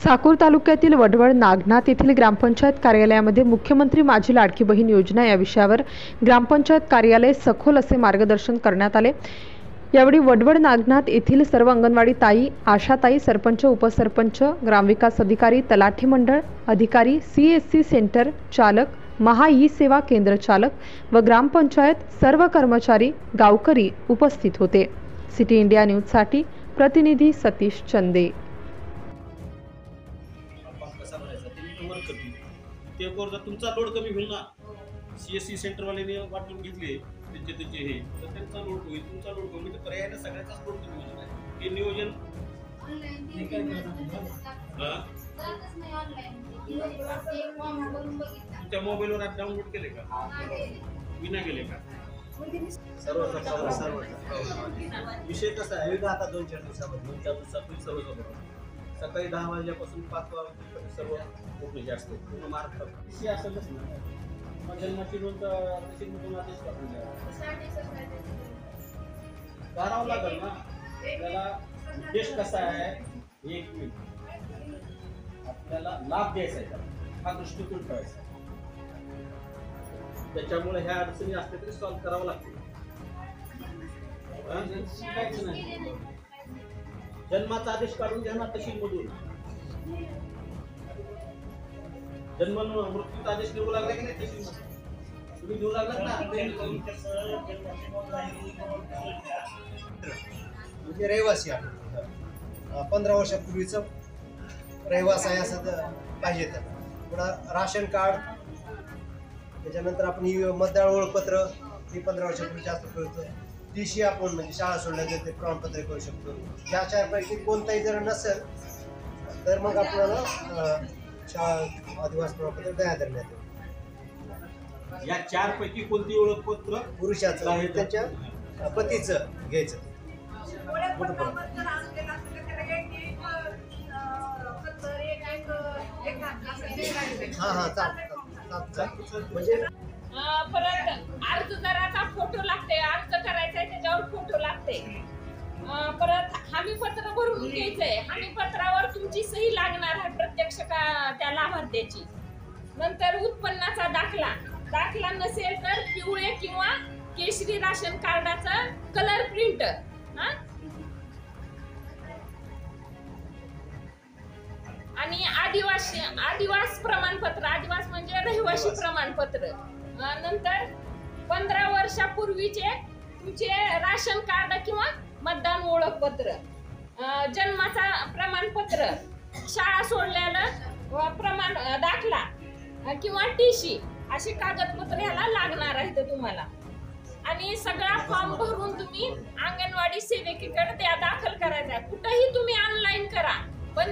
साकूर तालुक्यातील वडवड नागनाथ येथील ग्रामपंचायत कार्यालयामध्ये मुख्यमंत्री माझी लाडकी बहीण योजना या विषयावर ग्रामपंचायत कार्यालय सखोल असे मार्गदर्शन करण्यात आले। यावेळी वडवड नागनाथ येथील सर्व अंगणवाडी ताई, आशाताई, सरपंच, उपसरपंच, ग्रामविकास अधिकारी, तलाठी मंडळ अधिकारी, CSC सेंटर चालक, महा ई सेवा केंद्र चालक व ग्रामपंचायत सर्व कर्मचारी, गावकरी उपस्थित होते। सिटी इंडिया न्यूजसाठी प्रतिनिधी सतीश चंदे। ते जर तुमचा लोड कमी होईल ना, CSC सेंटरवाल्याने वाटून घेतले त्यांचे हे, तर त्यांचा लोड होईल, तुमचा लोड कमी, तर पर्यायाने सगळ्याचाच लोड कमी होणार आहे। हे नियोजन तुमच्या मोबाईलवर ॲप डाउनलोड केले का, विना गेले का? सर्व विषय कसा आहे, आता 2-4 दिवसात सर्व सकाळी 10 वाजल्यापासून 5 वाजेपर्यंत सर्व ओपीडी असते, पूर्ण मार्क विषय असेलच ना। जन्माची नोंद तहसीलमधून आदेश करावं लागेल ना। आपल्याला उद्देश कसा आहे, एक मिनिट, आपल्याला लाभ द्यायचा आहे, हा दृष्टिकोन ठेवायचा। त्याच्यामुळे ह्या अडचणी असल्या तरी सॉल्व्ह करावं लागते, शिकायचं नाही। जन्माचा आदेश काढून घ्या ना तहसीलमधून। जन्म मृत्यूचा आदेश देऊ लागला की नाही तहसीलमध्ये? तुम्ही देऊ लागलात ना? म्हणजे रहिवासी आहे, 15 वर्षापूर्वीचं रहिवासी आहे असं पाहिजे। तर पुन्हा राशन कार्ड, त्याच्यानंतर आपण ही मतदार ओळखपत्र, ही 15 वर्षापूर्वी जास्त कळतं। TC आपण म्हणजे शाळा सोडल्यानंतर ते प्रमाणपत्र करू शकतो। या 4पैकी कोणताही जर नसेल तर मग आपल्याला शाळा आदिवासी प्रमाणपत्र देण्यात येतं। या 4 पैकी कोणती ओळखपत्र पुरुषाचं आहे, त्यांच्या पतीचं घ्यायचं। हा म्हणजे परत अर्जदाराचा फोटो लागते, अर्ज करायचा त्याच्यावर फोटो लागते। परत हमी पत्र भरून घ्यायचंय, हमी पत्रावर तुमची सही लागणार आहे प्रत्यक्ष त्या लाभार्थ्याची। नंतर उत्पन्नाचा दाखला नसेल तर पिवळे किंवा केशरी राशन कार्डाचा कलर प्रिंट, आणि आदिवास प्रमाणपत्र, आदिवास म्हणजे रहिवासी प्रमाणपत्र। नंतर 15 वर्षापूर्वीचे तुमचे राशन कार्ड किंवा मतदान ओळखपत्र, जन्माचा प्रमाणपत्र, शाळा सोडलेलं प्रमाण दाखला किंवा TC अशी कागदपत्र ह्याला लागणार आहेत तुम्हाला। आणि सगळा फॉर्म भरून तुम्ही अंगणवाडी सेविकेकडे त्या दाखल करायचा आहे। कुठेही तुम्ही ऑनलाईन करा, पण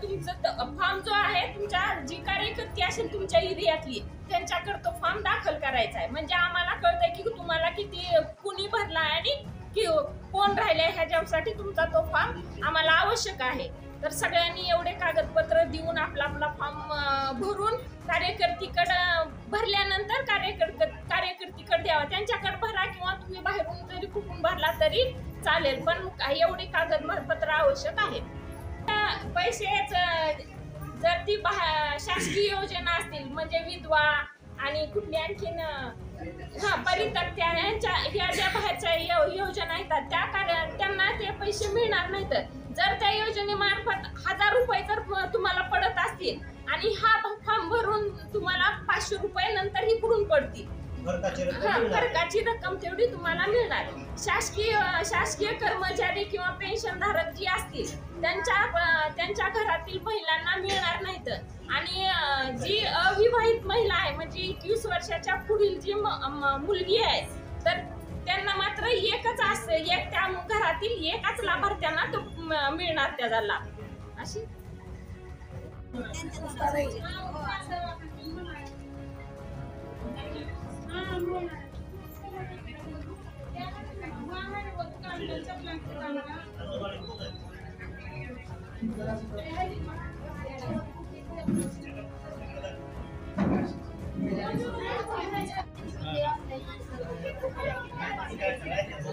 तुमचा फॉर्म जो आहे, तुमच्या जी कार्यकर्ती असेल तुमच्या एरियातली त्यांच्याकडे तो फॉर्म दाखल करायचा आहे। म्हणजे आम्हाला कळतंय की तुम्हाला किती कुणी भरला आणि कोण राहिले, ह्याच्यासाठी तुमचा तो फॉर्म आम्हाला आवश्यक आहे। तर सगळ्यांनी एवढे कागदपत्र देऊन आपला फॉर्म भरून कार्यकर्तीकडे भरल्यानंतर कार्यकर्तीकडे द्यावा। त्यांच्याकडे भरा किंवा तुम्ही बाहेरून जरी कुठून भरला तरी चालेल, पण एवढे कागदपत्र आवश्यक आहेत। पैसेच जर ती शासकीय योजना असतील, म्हणजे विधवा आणि कुठली आणखीन परित्यक्त्या, ह्या ज्या बाहेरच्या योजना येतात त्यांना ते पैसे मिळणार नाहीत। जर त्या योजनेमार्फत 1000 रुपये जर तुम्हाला पडत असतील आणि हा फॉर्म भरून तुम्हाला 500 रुपये नंतर ही भरून पडतील, फरकाची रक्कम तेवढी तुम्हाला मिळणार। शासकीय कर्मचारी किंवा पेन्शनधारक जी असतील त्यांच्या घरातील महिलांना मिळणार नाहीत। आणि जी अविवाहित महिला आहे, म्हणजे 21 वर्षाच्या पुढील जी मुलगी आहे, तर त्यांना मात्र एकच असते, त्या घरातील एकाच लाभार्थ्यांना तो मिळणार त्याचा लाभ। अशी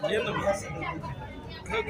ये ना Yeah.